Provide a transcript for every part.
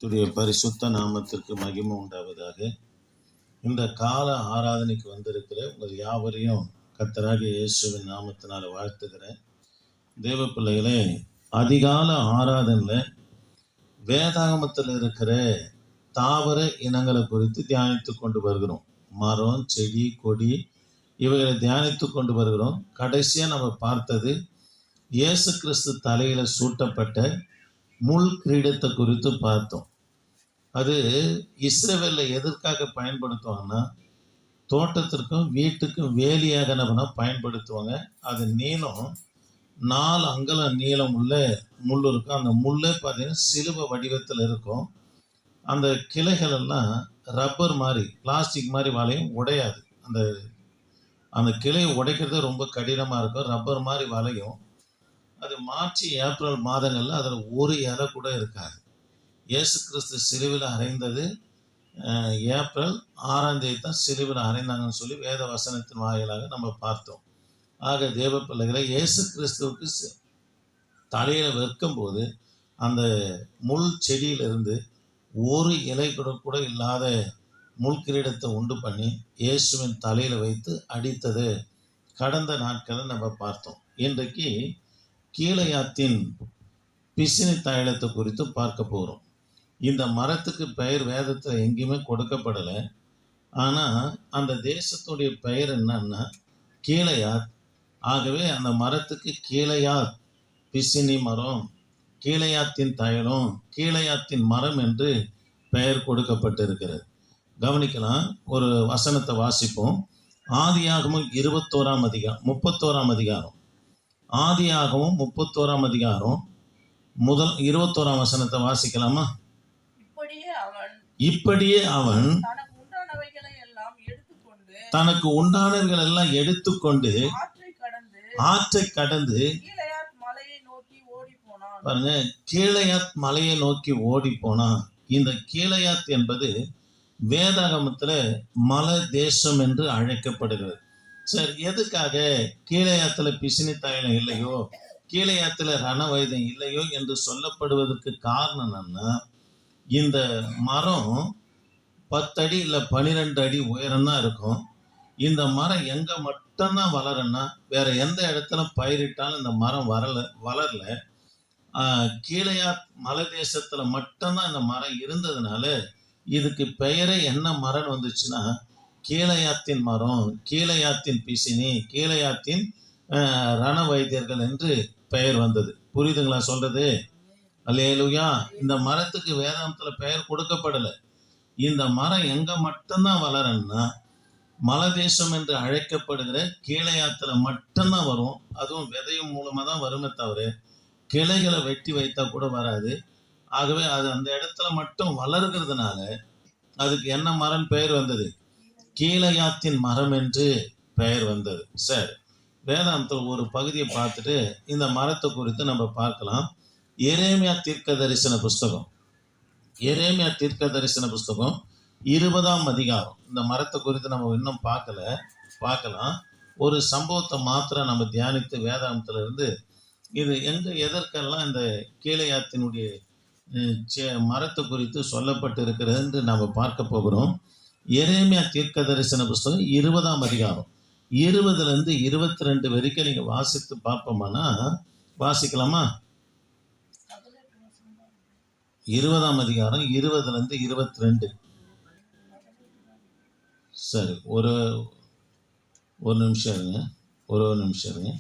துடைய பரிசுத்த நாமத்திற்கு மகிமை உண்டாவதாக. இந்த கால ஆராதனைக்கு வந்திருக்கிற உங்கள் யாவரையும் கர்த்தராகிய இயேசுவின் நாமத்தினால வாழ்த்துகிறேன். தேவ பிள்ளைகளே, அதிகால ஆராதனையில் வேதாகமத்தில் இருக்கிற தாவர இனங்களை குறித்து தியானித்து கொண்டு வருகிறோம். மரம், செடி, கொடி இவைகளை தியானித்து கொண்டு வருகிறோம். கடைசியாக நம்ம பார்த்தது இயேசு கிறிஸ்து தலையில சூட்டப்பட்ட முள் கிரீடத்தை குறித்து பார்த்தோம். அது இஸ்ரவேலில் எதற்காக பயன்படுத்துவாங்கன்னா, தோட்டத்திற்கும் வீட்டுக்கும் வேலியாக நம்ம பயன்படுத்துவாங்க. அது நீளம் 4 அங்குலம் நீளம் உள்ள முள் இருக்கும். அந்த முள்ளே பார்த்தீங்கன்னா சிலுவை வடிவத்தில் இருக்கும். அந்த கிளைகள் எல்லாம் ரப்பர் மாதிரி, பிளாஸ்டிக் மாதிரி வளையும், உடையாது. அந்த அந்த கிளையை உடைக்கிறது ரொம்ப கடினமாக இருக்கும். ரப்பர் மாதிரி வளையும். அது மார்ச் ஏப்ரல் மாதங்களில் அதில் ஒரு இலை கூட இருக்காது. இயேசு கிறிஸ்து சிலுவையில் அறைந்தது ஏப்ரல் 6ஆம் தேதி தான் சிலுவையில் அறைந்தாங்கன்னு சொல்லி வேத வசனத்தின் வாயிலாக நம்ம பார்த்தோம். ஆக தேவ பிள்ளைகளை, இயேசு கிறிஸ்துவுக்கு தலையில் வைக்கும்போது அந்த முள் செடியிலிருந்து ஒரு இலை கூட இல்லாத முள் கிரீடத்தை உண்டு பண்ணி இயேசுவின் தலையில் வைத்து அடித்தது கடந்த நாட்களை நம்ம பார்த்தோம். இன்றைக்கு கீலேயாத்தின் பிசினி தைலத்தை குறித்து பார்க்க போகிறோம். இந்த மரத்துக்கு பெயர் வேதத்தில் எங்கேயுமே கொடுக்கப்படலை. ஆனால் அந்த தேசத்துடைய பெயர் என்னன்னா கீலேயாத். ஆகவே அந்த மரத்துக்கு கீலேயாத் பிசினி மரம், கீலேயாத்தின் தைலம், கீலேயாத்தின் மரம் என்று பெயர் கொடுக்கப்பட்டிருக்கிறது. கவனிக்கலாம். ஒரு வசனத்தை வாசிப்போம். ஆதியாகமம் 31ஆம் அதிகாரம் 31ஆம் அதிகாரம் ஆதியாகமம் 31ஆம் அதிகாரம் முதல் 21ஆம் வசனத்தை வாசிக்கலாமா? இப்படியே அவன் தனக்கு உண்டானவைகள் எல்லாம் எடுத்துக்கொண்டு ஆற்றை கடந்து பாருங்க, கீலேயாத் மலையை நோக்கி ஓடி போனான். இந்த கீலேயாத் என்பது வேதாகமத்துல மலை தேசம் என்று அழைக்கப்படுகிறது. சரி, எதுக்காக கீலேயாத்துல பிசினி தைலம் இல்லையோ, கீலேயாத்துல ரணவைதம் இல்லையோ என்று சொல்லப்படுவதற்கு காரணம் என்னன்னா, இந்த மரம் 10 அடி இல்லை 12 அடி உயரம் தான் இருக்கும். இந்த மரம் எங்க மட்டும்தான் வளருன்னா, வேற எந்த இடத்துல பயிரிட்டாலும் இந்த மரம் வளரல. கீலேயாத் மலை தேசத்துல மட்டும்தான் இந்த மரம் இருந்ததுனால இதுக்கு பெயரே என்ன மரம் வந்துச்சுன்னா கீலேயாத்தின் மரம், கீலேயாத்தின் பிசினி, கீலேயாத்தின் ரண வைத்தியர்கள் என்று பெயர் வந்தது. புரியுதுங்களா சொல்றது? அல்லேலூயா. இந்த மரத்துக்கு வேதாந்தத்துல பெயர் கொடுக்கப்படலை. இந்த மரம் எங்க மட்டும்தான் வளரன்னா மலை தேசம் என்று அழைக்கப்படுகிற கீலேயாத்துல மட்டும்தான் வரும். அதுவும் விதையும் மூலமா தான் வருமே தவிர கிளைகளை வெட்டி வைத்தா கூட வராது. ஆகவே அது அந்த இடத்துல மட்டும் வளர்கிறதுனால அதுக்கு என்ன மரம் பெயர் வந்தது? கீலேயாத்தின் மரம் என்று பெயர் வந்தது. சரி, வேதாந்தத்தில் ஒரு பகுதியை பார்த்துட்டு இந்த மரத்தை குறித்து நம்ம பார்க்கலாம். எரேமியா தீர்க்க தரிசன புஸ்தகம், எரேமியா தீர்க்க தரிசன புஸ்தகம் 20ஆம் அதிகாரம். இந்த மரத்தை குறித்து நம்ம இன்னும் பார்க்கலாம். ஒரு சம்பவத்தை மாத்திரம் நம்ம தியானித்து வேதாந்தத்துல இருந்து இது எதற்கெல்லாம் இந்த கீலேயாத்தினுடைய மரத்தை குறித்து சொல்லப்பட்டு இருக்கிறது என்று நாம் பார்க்க போகிறோம். எரேமியா தீர்க்க தரிசன புஸ்தகம் 20ஆம் அதிகாரம் 20லேருந்து 22 வரைக்கும் நீங்க வாசித்து பார்ப்போம்னா, வாசிக்கலாமா? 20ஆம் அதிகாரம் 20லேருந்து 22. சரி, ஒரு நிமிஷம் இருங்க, ஒரு நிமிஷம் இருங்க.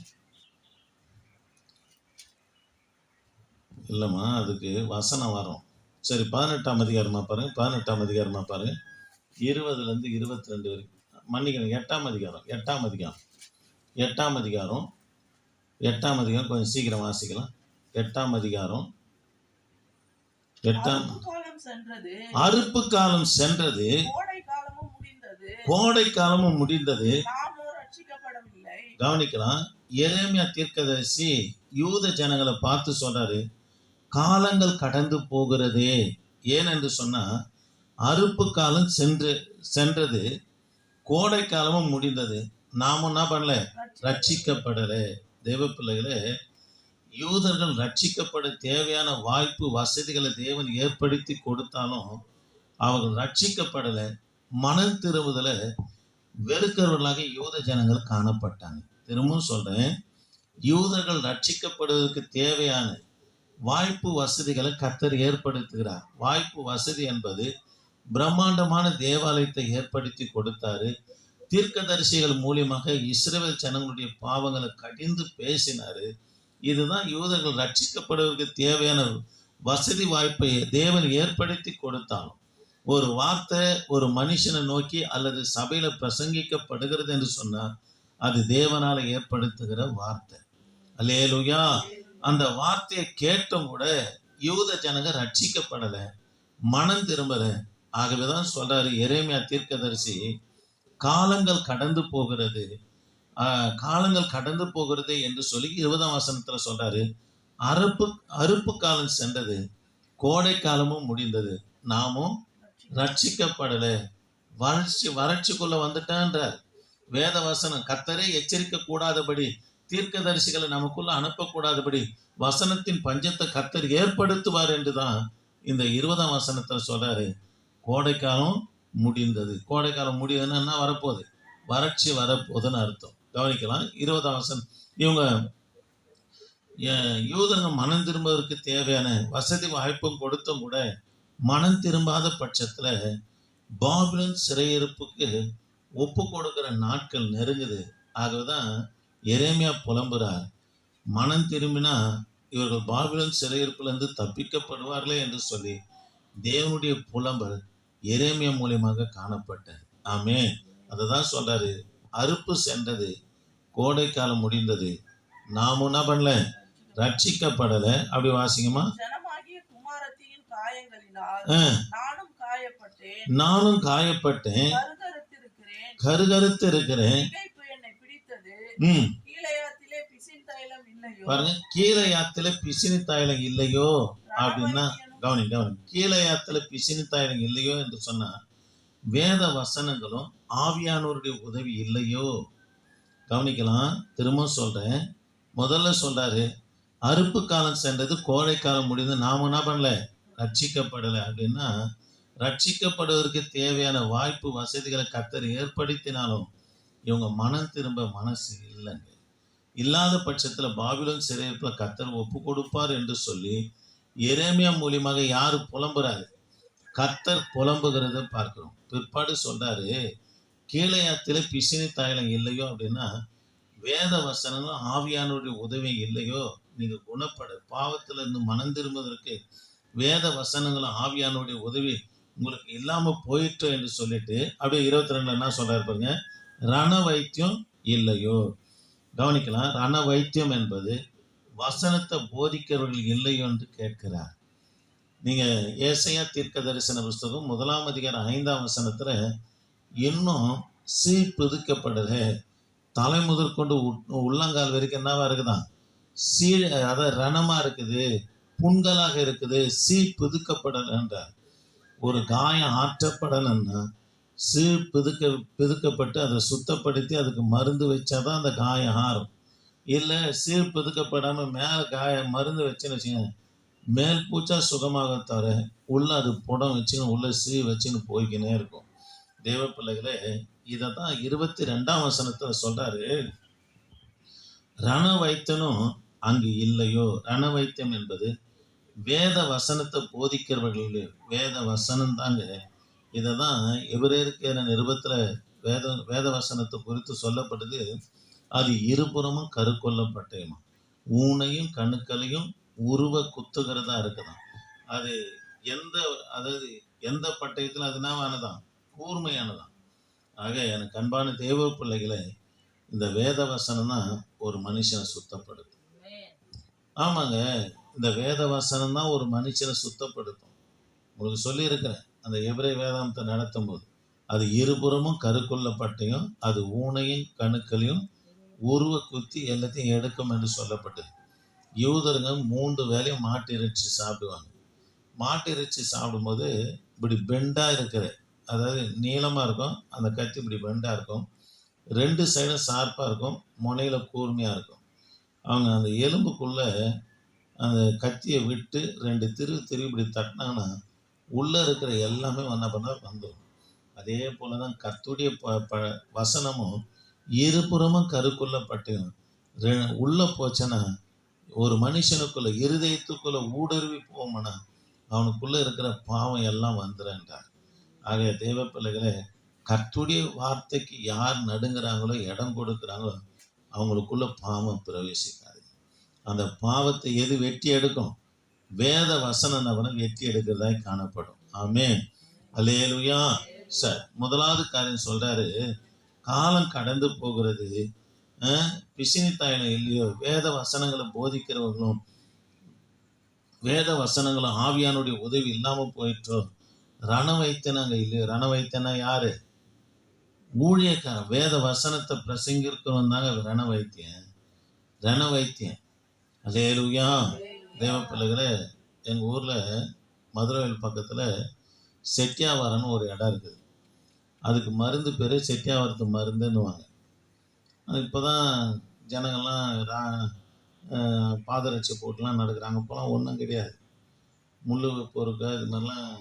இல்லைம்மா, அதுக்கு வசனம் வரும். சரி, 18ஆம் அதிகாரமா பாருங்க, 18ஆம் அதிகாரமா பாருங்க, 20லேருந்து 22 வரைக்கும். மன்னிக்கணும், 8ஆம் அதிகாரம் 8ஆம் அதிகாரம் கொஞ்சம் சீக்கிரம் வாசிக்கலாம். 8ஆம் அதிகாரம் 8ஆம். அறுப்பு காலம் சென்றது, கோடை காலமும் முடிந்தது. கவனிக்கலாம். எரேமியா தீர்க்கதரிசி யூத ஜனங்களை பார்த்து சொல்றாரு, காலங்கள் கடந்து போகிறதே. ஏனென்று சொன்னா, அறுப்பு காலம் சென்றது, கோடை காலமும் முடிந்தது, நாமும் என்ன பண்ணல? ரட்சிக்கப்படல. தேவ பிள்ளைகளே, யூதர்கள் ரட்சிக்கப்பட தேவையான வாய்ப்பு வசதிகளை தேவன் ஏற்படுத்தி கொடுத்தாலும் அவர்கள் ரட்சிக்கப்படல, மனம் திரும்புதல வெறுக்கிறவர்களாக யூத ஜனங்கள் காணப்பட்டாங்க. திரும்பவும் சொல்றேன், யூதர்கள் ரட்சிக்கப்படுவதற்கு தேவையான வாய்ப்பு வசதிகளை கர்த்தர் ஏற்படுத்துகிறார். வாய்ப்பு வசதி என்பது பிரம்மாண்டமான தேவாலயத்தை ஏற்படுத்தி கொடுத்தாரு. தீர்க்கதரிசிகள் மூலியமாக இஸ்ரவேல் ஜனங்களுடைய பாவங்களை கடிந்து பேசினாரு. இதுதான் யூதர்கள் ரட்சிக்கப்படுவதற்கு தேவையான வசதி வாய்ப்பை தேவன் ஏற்படுத்தி கொடுத்தாலும் ஒரு வார்த்தை ஒரு மனுஷனை நோக்கி அல்லது சபையில பிரசங்கிக்கப்படுகிறது என்று சொன்னால் அது தேவனால ஏற்படுத்துகிற வார்த்தை. அல்லேலூயா. அந்த வார்த்தையை கேட்டும் கூட யூத ஜனங்க ரட்சிக்கப்படல, மனம் திரும்பல. ஆகவேதான் சொல்றாரு எரேமியா தீர்க்கதரிசி, காலங்கள் கடந்து போகிறது, காலங்கள் கடந்து போகிறது என்று சொல்லி 20ஆம் வசனத்துல சொல்றாரு. அறுப்பு காலம் சென்றது, கோடை காலமும் முடிந்தது, நாமும் ரட்சிக்கப்படல, வறட்சிக்குள்ள வந்துட்டான்றார். வேத வசனம் கர்த்தரே எச்சரிக்க கூடாதபடி, தீர்க்கதரிசிகளை நமக்குள்ள அனுப்பக்கூடாதபடி வசனத்தின் பஞ்சத்தை கர்த்தர் ஏற்படுத்துவார் என்றுதான் இந்த 20ஆம் வசனத்துல சொல்றாரு. கோடைக்காலம் முடிந்தது. கோடைக்காலம் முடியுதுன்னா என்ன வரப்போகுது? வறட்சி வரப்போகுதுன்னு அர்த்தம். கவனிக்கலாம். 20ஆம் வசனம், இவங்க யூதங்க மனம் திரும்புவதற்கு தேவையான வசதி வாய்ப்பும் கொடுத்தும் கூட மனம் திரும்பாத பட்சத்துல பாபிலோன் சிறையிருப்புக்கு ஒப்பு கொடுக்கிற நாட்கள் நெருங்குது. ஆகவேதான் எரேமியா புலம்புறார், மனம் திரும்பினா இவர்கள் பாபிலோன் சிறையிருப்புல இருந்து தப்பிக்கப்படுவார்களே என்று சொல்லி தேவனுடைய புலம்பல் எரேமியா மூலியமாக காணப்பட்டது. ஆமே. அததான் சொல்றாரு, அறுப்பு சென்றது, கோடை காலம் முடிந்தது, நாமும் என்ன பண்ணல? ரட்சிக்கப்படல. அப்படி வாசிங்கம்மா. நானும் காயப்பட்டேன், கருகருத்து இருக்கிறேன். பாருங்க, கீழையாத்தில பிசினி தைலம் இல்லையோ அப்படின்னா, கவனி கீழையாத்தில பிசினி தைலம் இல்லையோ என்று சொன்னா வேத வசனங்களும் ஆவியானோருடைய உதவி இல்லையோ? கவனிக்கலாம். திரும்ப சொல்றேன். முதல்ல சொல்றாரு, அறுப்பு காலம் சென்றது, கோடை காலம் முடிந்து, நாம என்ன பண்ணல? ரட்சிக்கப்படலை. அப்படின்னா ரட்சிக்கப்படுவதற்கு தேவையான வாய்ப்பு வசதிகளை கர்த்தர் ஏற்படுத்தினாலும் இவங்க மனம் திரும்ப மனசு இல்லைங்க. இல்லாத பட்சத்துல பாபிலோன் சிறையிருப்புல கர்த்தர் ஒப்பு கொடுப்பார் என்று சொல்லி எரேமியா மூலியமாக யாரு புலம்புறாரு? கர்த்தர் புலம்புகிறத பார்க்கிறோம். பிற்பாடு சொல்றாரு, கீழையாத்தில பிசினி தைலம் இல்லையோ அப்படின்னா வேத வசனங்களும் ஆவியானுடைய உதவி இல்லையோ? நீங்க குணப்பட பாவத்துல இருந்து மனம் திரும்புவதற்கு வேத வசனங்களும் ஆவியானுடைய உதவி உங்களுக்கு இல்லாம போயிட்டோ என்று சொல்லிட்டு அப்படியே 22 என்ன சொல்றாரு பாருங்க, ரண வைத்தியம் இல்லையோ? கவனிக்கலாம். ரண வைத்தியம் என்பது வசனத்தை போதிக்கிறவர்கள் இல்லையோ என்று கேட்கிறார். நீங்க ஏசாயா தீர்க்க தரிசன புஸ்தகம் 1ஆம் அதிகாரம் 5ஆம் வசனத்துல, இன்னும் சீர்பிதுக்கப்படல, தலை முதற்கொண்டு உள்ளங்கால் வரைக்கும் என்னவா இருக்குதான்? அத ரணமா இருக்குது, புண்களாக இருக்குது, பிதுக்கப்படலன்றார். ஒரு காயம் ஆற்றப்படலன்னா பிதுக்கப்பட்டு அதை சுத்தப்படுத்தி அதுக்கு மருந்து வச்சாதான் அந்த காயம் ஆறும். இல்லை பிதுக்கப்படாம மேல மருந்து வச்சுன்னு வச்சுங்க, மேல் பூச்சா சுகமாக தவிர உள்ள அது புடம் வச்சுன்னு உள்ள வச்சுன்னு போய்க்கினே இருக்கும். தேவ பிள்ளைகளே, இதைதான் 22ஆம் வசனத்துல சொல்றாரு, ரண வைத்தியனும் அங்கு இல்லையோ? ரண வைத்தியம் என்பது வேத வசனத்தை போதிக்கிறவர்கள், வேத வசனம் தாங்க. இதைதான் எபிரேயருக்கு நிருபத்துல வேத வசனத்தை குறித்து சொல்லப்படுது, அது இருபுறமும் கருக்கொள்ளப்பட்டேமா, ஊனையும் கணுக்களையும் உருவ குத்துகிறதா இருக்குதான். அது எந்த பட்டயத்துல அது என்னவானதான்? கூர்மையானதான். ஆக எனக்கு அன்பான தேவ பிள்ளைகளை, இந்த வேத வசனம் தான் ஒரு மனுஷனை சுத்தப்படுத்தும். ஆமாங்க, இந்த வேத வசனம் தான் ஒரு மனுஷனை சுத்தப்படுத்தும். உங்களுக்கு சொல்லி இருக்கிறேன், அந்த எபிரேய வேதாந்தத்தை நடத்தும் போது, அது இருபுறமும் கருக்குள்ளப்பட்டையும் அது ஊனையும் கணுக்களையும் உருவ குத்தி எல்லாத்தையும் எடுக்கும் என்று சொல்லப்பட்டது. யூதருங்க 3 வேளையும் மாட்டு இறைச்சி சாப்பிடுவாங்க. மாட்டு இறைச்சி சாப்பிடும்போது இப்படி பெண்டா இருக்கிற, அதாவது நீளமா இருக்கும், அந்த கத்தி இப்படி பெண்டா இருக்கும், 2 சைடும் ஷார்ப்பா இருக்கும், முனையில கூர்மையா இருக்கும். அவங்க அந்த எலும்புக்குள்ள அந்த கத்தியை விட்டு 2 திருவி இப்படி தட்டினாங்கன்னா உள்ள இருக்கிற எல்லாமே என்ன பண்ண வந்துடும். அதே போலதான் கர்த்தருடைய வசனமும் இருபுறமும் கருக்குள்ள பட்டயம் உள்ள போச்சுன்னா ஒரு மனுஷனுக்குள்ள இருதயத்துக்குள்ள ஊடுருவி போமனா அவனுக்குள்ள இருக்கிற பாவம் எல்லாம் வந்துடுன்றார். ஆக தேவ பிள்ளைகளே, கர்த்தருடைய வார்த்தைக்கு யார் நடுங்கிறாங்களோ இடம் கொடுக்குறாங்களோ அவங்களுக்குள்ள பாவம் பிரவேசிக்காது. அந்த பாவத்தை எது வெட்டி எடுக்கும்? வேத வசனம் வெட்டி எடுக்கிறதாய் காணப்படும். ஆமென், அல்லேலூயா. சார், முதலாவது காரியம் சொல்றாரு, காலம் கடந்து போகிறது, பிசினி தாயிலும் இல்லையோ வேத வசனங்களை போதிக்கிறவர்களும் வேத வசனங்களும் ஆவியானுடைய உதவி இல்லாம போயிட்டோ. ரண வைத்தியனாங்க இல்லையோ. ரண வைத்தியனா யாரு? ஊழியக்காரன். வேத வசனத்தை பிரசங்கிருக்கிறவன் தாங்க ரண வைத்தியன். ரண வைத்தியன். அல்லேலூயா. தேவ பிள்ளைகளே, எங்கள் ஊரில் மதுரையில் பக்கத்தில் செட்டியாவரம்னு ஒரு இடம் இருக்குது. அதுக்கு மருந்து பேர் செட்டியாவரத்து மருந்துன்னுவாங்க. இப்போ தான் ஜனங்கள்லாம் பாதரட்சி போட்டுலாம் நடக்கிறாங்க. இப்போலாம் ஒன்றும் கிடையாது. முள் பொறுக்க இது மாதிரிலாம்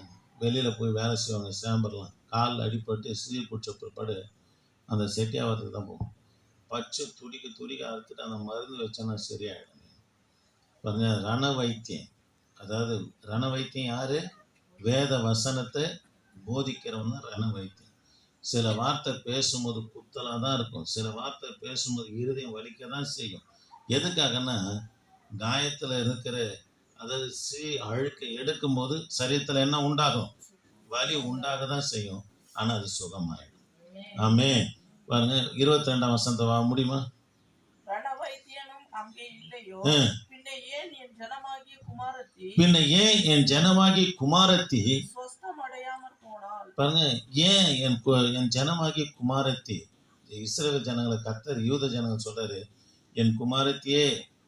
வெளியில் போய் வேலை செய்வாங்க. சேம்பர்லாம் காலில் அடிப்பட்டு சீல் பிடிச்ச பிற்பாடு அந்த செட்டியாவரத்துக்கு தான் போகும். பச்சை துடிக்க அறுத்துட்டு அந்த மருந்து வச்சோன்னா சரியாயிடும். பாருங்க, ரண வைத்தியம். அதாவது ரண வைத்தியம் யாரு? வேத வசனத்தை போதிக்கிறவன் தான் ரண வைத்தியம். சில வார்த்தை பேசும்போது குத்தலாக தான் இருக்கும். சில வார்த்தை பேசும்போது இருதயம் வலிக்க தான் செய்யும். எதுக்காகன்னா காயத்தில் இருக்கிற அதாவது அழுக்கை எடுக்கும் போது சரீரத்தில் என்ன உண்டாகும்? வலி உண்டாக தான் செய்யும். ஆனால் அது சுகமாயிடும். ஆமே. பாருங்க, 22ஆம் வசனத்தை முடியுமா? பின்ன ஏன் என் ஜனமாகி குமாரத்தி பாருங்க, ஏன் என் ஜனமாகி குமாரத்தி, இஸ்ரவேல் ஜனங்களை கர்த்தர் யூத ஜனங்கள் சொல்றாரு, என் குமாரத்தியே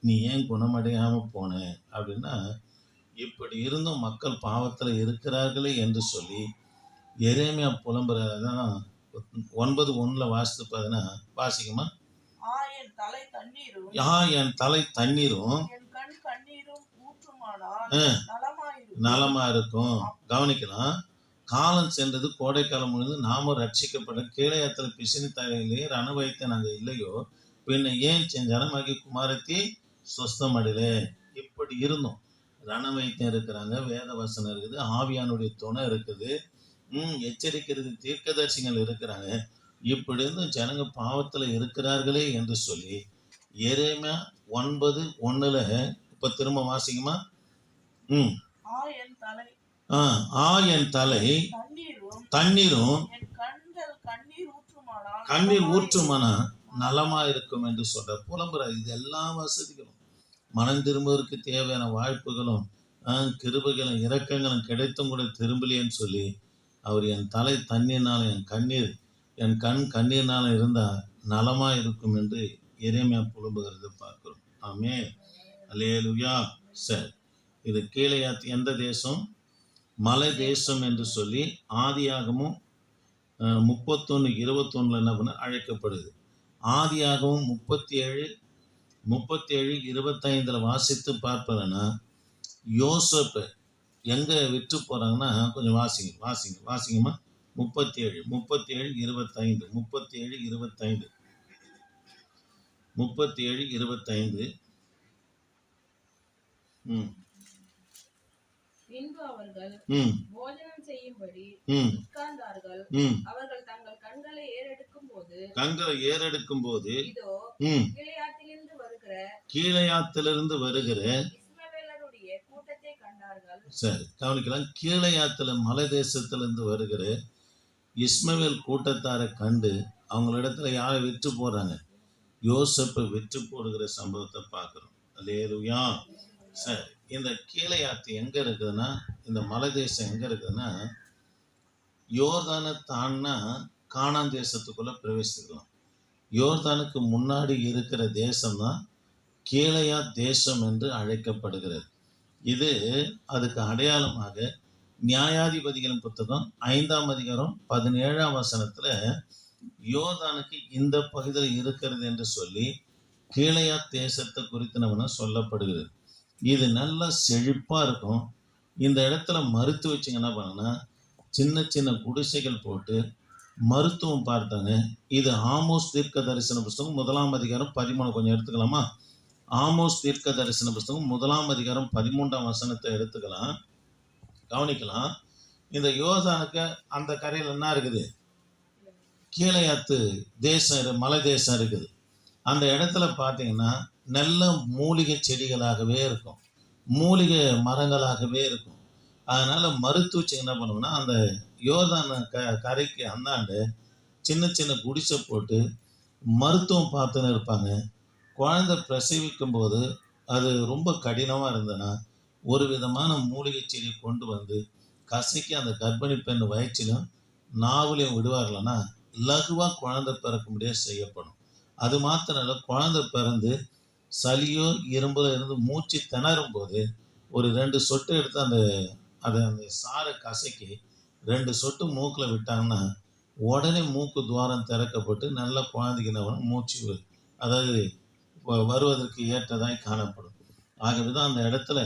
நீ ஏன் குணமடையாம போன அப்படின்னா, இப்படி இருந்தும் மக்கள் பாவத்துல இருக்கிறார்களே என்று சொல்லி எரேமியா புலம்புறதான் 9:1 வாசித்து பாருன்னா, வாசிக்குமா? என் தலை தண்ணீரும் நலமா இருக்கும். கவனிக்கலாம். காலம் சென்றது, கோடைக்காலம் முடிந்து, நாமும் ரட்சிக்கப்பட கீழையத்துல பிசினி தாயிலேயே ரண வைத்த நாங்க இல்லையோ, பின்ன ஏன் ஜனமாகி குமாரத்தி சொஸ்தம் அடையிலே. இப்படி இருந்தோம். ரண வைத்தியம் இருக்கிறாங்க, வேத வசனம் இருக்குது, ஆவியானுடைய துணை இருக்குது, எச்சரிக்கிறது தீர்க்கதரிசிகள் இருக்கிறாங்க. இப்படி இருந்தும் ஜனங்க பாவத்துல இருக்கிறார்களே என்று சொல்லி எரேமியா 9:1 இப்ப திரும்ப வாசிக்குமா? என் தலை தண்ணீரும் கண்ணீர் ஊற்றுமானா நலமா இருக்கும் என்று சொல்ற புலம்புற. இது எல்லா வசதிகளும் மனம் திரும்புவதற்கு தேவையான வாய்ப்புகளும் கிருபைகளும் இரக்கங்களும் கிடைத்தும் கூட திரும்பலையேன்னு சொல்லி அவர் என் தலை தண்ணீர்னால என் கண் கண்ணீர்னால இருந்தா நலமா இருக்கும் என்று எரேமியா புலம்புகிறது பார்க்கிறோம். ஆமே, அல்லேலூயா. சரி, இது கீழையாத் எந்த தேசம்? மலை தேசம் என்று சொல்லி ஆதியாகமும் 31:21 என்ன பண்ண அழைக்கப்படுது. ஆதியாகமும் 37:25 வாசித்து பார்ப்பதுன்னா, யோசேப்பு எங்க விட்டு போறாங்கன்னா, கொஞ்சம் வாசிங்கம்மா. 37:25 பின்பு அவர்கள் போஜனம் செய்யும்படி உட்கார்ந்தார்கள். அவர்கள் தங்கள் கண்களை ஏறெடுக்கும் போது இதோ கீழையாத்திலிருந்து வருகிற இஸ்மவேலருடைய கூட்டத்தை கண்டார்கள். சரி, கவனிக்கலாம். கீழையாத்துல மலை தேசத்திலிருந்து வருகிற இஸ்மவேல் கூட்டத்தாரை கண்டு அவங்களிடத்துல யாரை விற்று போறாங்க? யோசேப்பை விற்று போடுகிற சம்பவத்தை பார்க்கிறோம். அல்லேலூயா. சரி, இந்த கீழையாத்து எங்க இருக்குதுன்னா, இந்த மலை தேசம் எங்க இருக்குதுன்னா, யோர்தானை தான்னா கானான் தேசத்துக்குள்ள பிரவேசிக்கலாம். யோர்தானுக்கு முன்னாடி இருக்கிற தேசம் தான் கீழையா தேசம் என்று அழைக்கப்படுகிறது. இது அதுக்கு அடையாளமாக நியாயாதிபதிகளின் புத்தகம் 5ஆம் அதிகாரம் 17ஆம் வசனத்துல யோர்தானுக்கு இந்த பகுதியில் இருக்கிறது என்று சொல்லி கீழையாத் தேசத்தை குறித்து நம்ம சொல்லப்படுகிறது. இது நல்லா செழிப்பா இருக்கும். இந்த இடத்துல மறுத்து வச்சுங்க என்ன பண்ணனா, சின்ன சின்ன குடிசைகள் போட்டு மருத்துவம் பார்த்தாங்க. இது ஆமோஸ் தீர்க்க தரிசன புஸ்தகம் 1 அதிகாரம் 13 கொஞ்சம் எடுத்துக்கலாமா? ஆமோஸ் தீர்க்க தரிசன புஸ்தகம் 1 அதிகாரம் 13 வசனத்தை எடுத்துக்கலாம், கவனிக்கலாம். இந்த யோர்தானுக்கு அந்த கரையில் என்ன இருக்குது? கீழையாத்து தேசம், மலை தேசம் இருக்குது. அந்த இடத்துல பார்த்தீங்கன்னா நல்ல மூலிகை செடிகளாகவே இருக்கும், மூலிகை மரங்களாகவே இருக்கும். அதனால மருத்துவ வச்சு என்ன பண்ணுவோம்னா, அந்த யோர்தான கரைக்கு அந்தாண்டு சின்ன சின்ன குடிசை போட்டு மருத்துவம் பார்த்துன்னு இருப்பாங்க. குழந்தை பிரசவிக்கும் போது அது ரொம்ப கடினமாக இருந்ததுன்னா ஒரு விதமான மூலிகை செடி கொண்டு வந்து கசக்கி அந்த கர்ப்பிணி பெண் வயிற்றிலும் நாவலையும் விடுவார்கள்னா லகுவாக குழந்தை பிறக்க முடியாது செய்யப்படும். அது மாத்திரம் இல்லை, குழந்தை பிறந்து சளியோ இரும்புல இருந்து மூச்சு திணறும் போது ஒரு 2 சொட்டு எடுத்து அந்த சாரை கசக்கி 2 சொட்டு மூக்கில் விட்டாங்கன்னா உடனே மூக்கு துவாரம் திறக்கப்பட்டு நல்ல குழந்தைக்கு மூச்சு அதாவது வருவதற்கு ஏற்றதாய் காணப்படும். ஆகவே தான் அந்த இடத்துல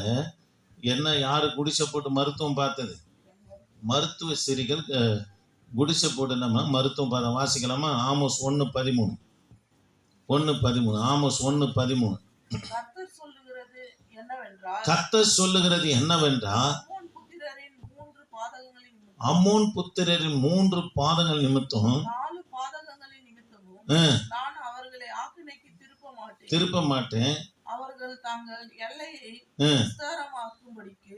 என்ன யாரு குடிசை போட்டு மருத்துவம் பார்த்தது? மருத்துவ சிறிகள் குடிசை போட்டு நம்ம மருத்துவம் பார்த்த வாசிக்கலாமா? ஆமோஸ் 1:13. ஆமோஸ் 1:13. கர்த்தர் சொல்லுகிறது என்னவென்றால், அம்மோன் புத்திரரின் 3 பாதங்கள் நிமித்தம் 4 பாதகங்களின் நிமித்தமும் நான் அவர்களை ஆக்கினைக்கு திருப்ப மாட்டேன். அவர்கள் தங்கள் எல்லையை விஸ்தாரமாக்கும்படிக்கு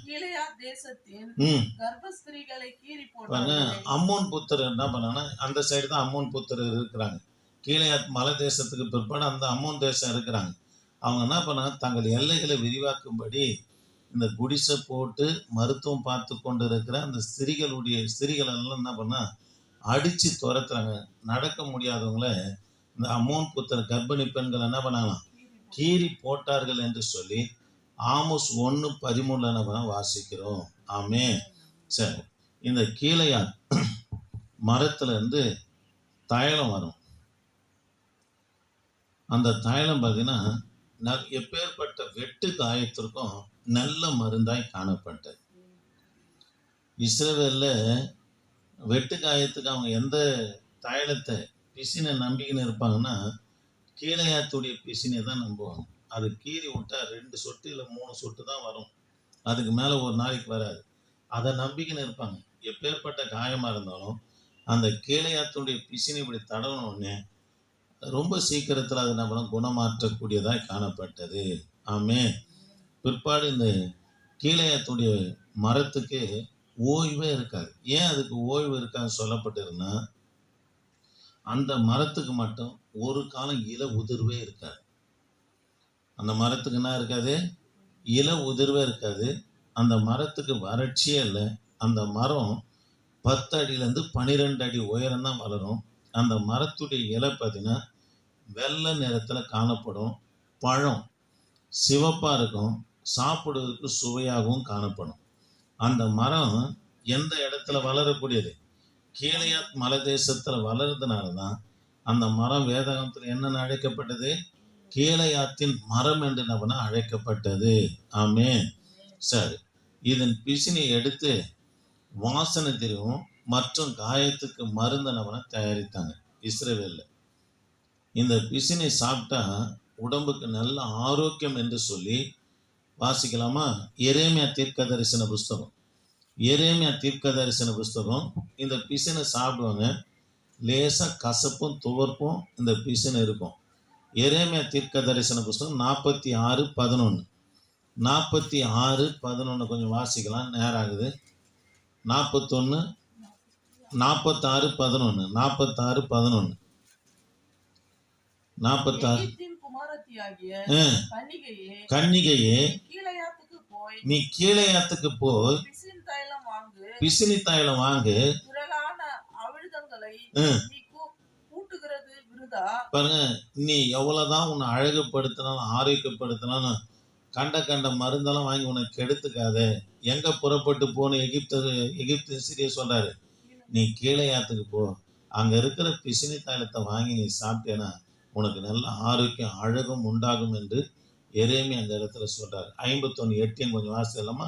கீலேயாத் தேசத்தின் கர்ப்பஸ்திரீகளை கீறி போட்டார்கள். அம்மோன் புத்திரர் என்ன பண்ணாங்கன்னா, அந்த சைடு தான் அம்மோன் புத்திரர் இருக்கிறாங்க. கீலேயாத் மலை தேசத்துக்கு பிற்பாடு அந்த அம்மோன் தேசம் இருக்கிறாங்க. அவங்க என்ன பண்ணாங்க, தங்கள் எல்லைகளை விரிவாக்கும்படி இந்த குடிசை போட்டு மருத்துவம் பார்த்து கொண்டு இருக்கிற அந்த ஸ்திரீகள் எல்லாம் என்ன பண்ணா அடிச்சு துரத்துறாங்க. நடக்க முடியாதவங்கள இந்த அம்மோன் புத்திர கர்ப்பிணி பெண்கள் என்ன பண்ணாங்களாம், கீறி போட்டார்கள் என்று சொல்லி ஆமோஸ் 1:13 என்ன பண்ண வாசிக்கிறோம். ஆமே. சரி, இந்த கீலேயாத் மரத்துல இருந்து தைலம் வரும். அந்த தைலம் பார்த்தீங்கன்னா எப்பேற்பட்ட வெட்டு காயத்திற்கும் நல்ல மருந்தாய் காணப்பட்டது. இஸ்ரவேல்ல வெட்டு காயத்துக்கு அவங்க எந்த தைலத்தை பிசினை நம்பிக்கின்னு இருப்பாங்கன்னா, கீலேயாத்துடைய பிசினை தான் நம்புவாங்க. அது கீறி விட்டா 2 சொட்டு இல்லை 3 சொட்டு தான் வரும், அதுக்கு மேலே ஒரு நாளைக்கு வராது. அதை நம்பிக்கின்னு இருப்பாங்க. எப்பேற்பட்ட காயமாக இருந்தாலும் அந்த கீலேயாத்துடைய பிசினை இப்படி தடவின உடனே ரொம்ப சீக்கிரத்தில் அது நம்ம குணமாற்றக்கூடியதாய் காணப்பட்டது. ஆமே. பிற்பாடு இந்த கீலேயாத்துடைய மரத்துக்கு ஓய்வே இருக்காது. ஏன் அதுக்கு ஓய்வு இருக்கான்னு சொல்லப்பட்டிருந்தா, அந்த மரத்துக்கு மட்டும் ஒரு காலம் இலை உதிர்வே இருக்காது. அந்த மரத்துக்கு என்ன இருக்காது? இலை உதிர்வே இருக்காது. அந்த மரத்துக்கு வறட்சியே இல்லை. அந்த மரம் 10 அடியிலேருந்து 12 அடி உயரம் தான் வளரும். அந்த மரத்துடைய இலை பார்த்தீங்கன்னா வெள்ளை நிறத்தில் காணப்படும். பழம் சிவப்பாக இருக்கும். சாப்பிடுவதற்கு சுவையாகவும் காணப்படும். அந்த மரம் எந்த இடத்துல வளரக்கூடியது? கீலேயாத் மலை தேசத்தில் வளர்றதுனால தான் அந்த மரம் வேதாகமத்தில் என்னென்ன அழைக்கப்பட்டது? கீலேயாத்தின் மரம் என்று நம்ம அழைக்கப்பட்டது. ஆமே. சரி, இதன் பிசினை எடுத்து வாசனை தெரியும் மற்றும் காயத்துக்கு மருந்து நம்ம தயாரித்தாங்க இஸ்ரவேல்ல. இந்த பிசினை சாப்பிட்டா உடம்புக்கு நல்ல ஆரோக்கியம் என்று சொல்லி வாசிக்கலாமா? எரேமியா தீர்க்க தரிசன புஸ்தகம். இந்த பிசினை சாப்பிடுவாங்க. லேசாக கசப்பும் துவர்ப்பும் இந்த பிசினை இருக்கும். எரேமியா தீர்க்க தரிசன புஸ்தகம் 46:11. 46:11 கொஞ்சம் வாசிக்கலாம், நேரம் ஆகுது. 46:11 கன்னிகையே, நீ கீலேயாத்துக்கு போய் பிசினி தைலம் வாங்கு. பாருங்க, நீ எவ்வளவுதான் உன்னை அழகுபடுத்தினாலும் ஆரோக்கியப்படுத்தினாலும் கண்ட மருந்தெல்லாம் வாங்கி உனக்கு கெடுத்துக்காத. எங்க புறப்பட்டு போன எகிப்து சிறிய சொல்றாரு, நீ கீலேயாத்துக்கு போ, அங்க இருக்கிற பிசினி தைலத்தை வாங்கி நீ சாப்பிட்டேன்னா உனக்கு நல்ல ஆரோக்கியம் அழகும் உண்டாகும் என்று எரேமியா அந்த இடத்துல சொல்றாரு. 51:8 கொஞ்சம் வாசிக்கலாமா?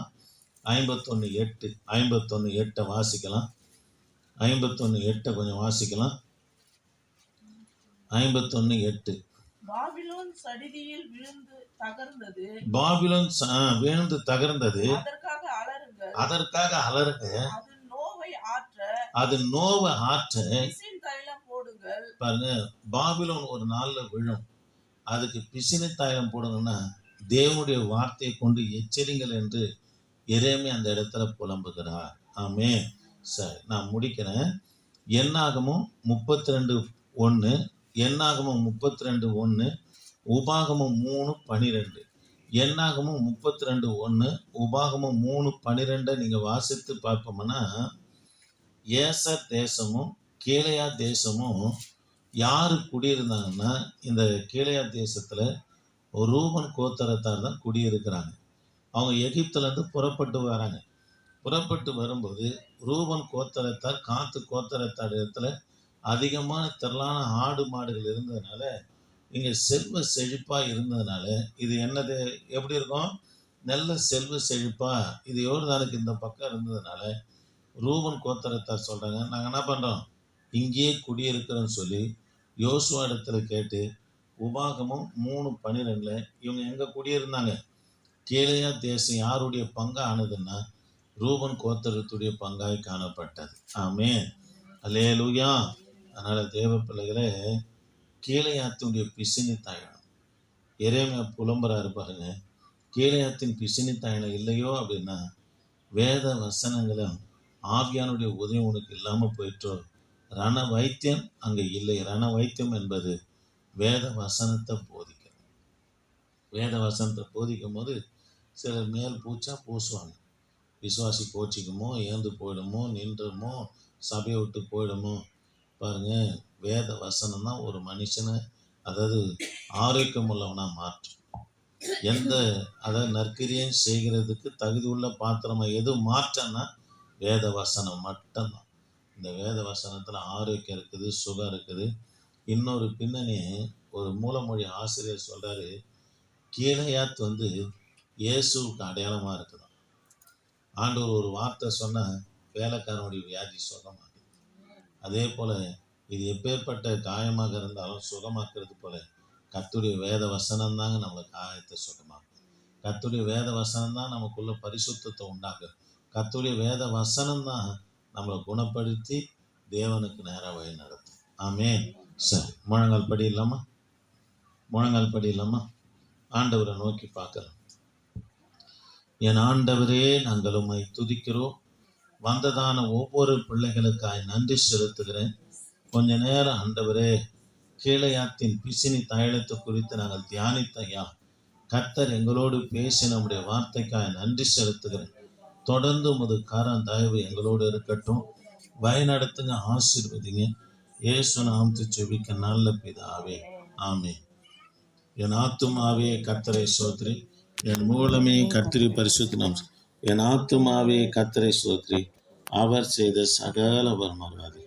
51:8 51:8 வாசிக்கலாம். 51:8 கொஞ்சம் வாசிக்கலாம். 51:8 பாபிலோன் சடிதியில் விழுந்து தகர்ந்தது. பாபிலோன் விழுந்து தகர்ந்தது. அதற்காக அலறுங்க. அது நோவை ஆற்ற பாருங்க. பாபிலோன் ஒரு நாள்ல விழும், அதுக்கு பிசினி தைலம் போடுங்கன்னா தேவனுடைய வார்த்தையை கொண்டு எச்சரிங்கள் என்று எரேமியா அந்த இடத்துல புலம்புகிறார். ஆமே. சரி, நான் முடிக்கிறேன். என்னாகமும் 32:1, என்னாகமும் 32:1, உபாகமும் 3:12. என்னாகமும் 32:1, உபாகமும் 3:12 நீங்க வாசித்து பார்ப்போம்னா, ஏசர் தேசமும் கீலேயா தேசமும் யாரு குடியிருந்தாங்கன்னா, இந்த கீலேயா தேசத்துல ரூபன் கோத்திரத்தார் தான் குடியிருக்கிறாங்க. அவங்க எகிப்துல இருந்து புறப்பட்டு வராங்க. புறப்பட்டு வரும்போது ரூபன் கோத்திரத்தார் காத்து கோத்திரத்தார் இடத்துல அதிகமான திரளான ஆடு மாடுகள் இருந்ததுனால, இங்க செல்வ செழிப்பா இருந்ததுனால, இது என்னது எப்படி இருக்கும்? நல்ல செல்வ செழிப்பா இது யோர்தானுக்கு இந்த பக்கம் இருந்ததுனால ரூபன் கோத்திரத்தார் சொல்றாங்க, நாங்க என்ன பண்றோம், இங்கேயே குடியிருக்கிறோம்னு சொல்லி யோசுவா இடத்துல கேட்டு உபாகமும் 3:12 இவங்க எங்க குடியிருந்தாங்க? கீலேயா தேசம் யாருடைய பங்கா ஆனதுன்னா ரூபன் கோத்திரத்துடைய பங்காய் காணப்பட்டது. ஆமே. அல்லேலூயா. அதனால தேவ பிள்ளைகளே, கீலேயாத்தினுடைய பிசினி தாயனம் எரேமியா புலம்புறாரு பாருங்க. கீலேயாத்தின் பிசினி தாயனம் இல்லையோ அப்படின்னா வேத வசனங்களும் ஆவியானுடைய உதவி உனக்கு இல்லாம போயிட்டோ. ரண வைத்தியம் அங்க இல்லை. ரண வைத்தியம் என்பது வேத வசனத்தை போதிக்கும். வேத வசனத்தை போதிக்கும் போது சிலர் மேல் பூச்சா பூசுவாங்க. விசுவாசி கோச்சிக்குமோ, ஏந்து போயிடுமோ, நின்றுமோ, சபையை விட்டு போயிடுமோ. பாருங்க, வேத வசனம் தான் ஒரு மனுஷனை, அதாவது ஆரோக்கியம் உள்ளவனா மாற்றும். அதாவது நற்கிரியம் செய்கிறதுக்கு தகுதி உள்ள பாத்திரமா எது மாற்றம்னா வேத வசனம் மட்டும்தான். இந்த வேத வசனத்துல ஆரோக்கியம் இருக்குது, சுகம் இருக்குது. இன்னொரு பின்னணி ஒரு மூலமொழி ஆசிரியர் சொல்றாரு, கீலேயாத் இயேசுவுக்கு அடையாளமா இருக்குதான். ஆண்டவர் ஒரு வார்த்தை சொன்னா வேலைக்காரனுடைய வியாதி சுகமாகுது. அதே போல இது எப்பேற்பட்ட காயமாக இருந்தாலும் சுகமாக்குறது போல கர்த்தருடைய வேத வசனம் தாங்க நம்மளை காயத்தை சுகமாக்கும். கர்த்தருடைய வேத வசனம் தான் நமக்குள்ள பரிசுத்தத்தை உண்டாக்கும். கர்த்தருடைய வேத வசனம் தான் நம்மளை குணப்படுத்தி தேவனுக்கு நேராக வழி நடத்தும். ஆமென். சரி, முழங்கால் படியில்லாமா? முழங்கால் படியில்லாமா? ஆண்டவரை நோக்கி பார்க்கலாம். என் ஆண்டவரே, நாங்கள் உம்மை துதிக்கிறோம். வந்ததான ஒவ்வொரு பிள்ளைகளுக்காய் நன்றி செலுத்துகிறேன். கொஞ்ச நேரம் ஆண்டவரே, கீலேயாத்தின் பிசினி தைலத்தை குறித்து நாங்கள் தியானித்தையா. கர்த்தர் எங்களோடு பேசி நம்முடைய வார்த்தைக்காய் நன்றி செலுத்துகிறேன். தொடர்ந்து உமது காரம் தயவு எங்களோடு இருக்கட்டும். வழிநடத்துங்க, ஆசீர்வதிங்க. இயேசு நாமத்தை ஜெபிக்க நல்ல பிதாவே, ஆமென். என் ஆத்துமாவே கர்த்தரை ஸ்தோத்திரி, என் மூலமே கர்த்தரை பரிசுத்த நாமம். என் ஆத்துமாவே கர்த்தரை ஸ்தோத்திரி, அவர் செய்த சகல மறவாதே.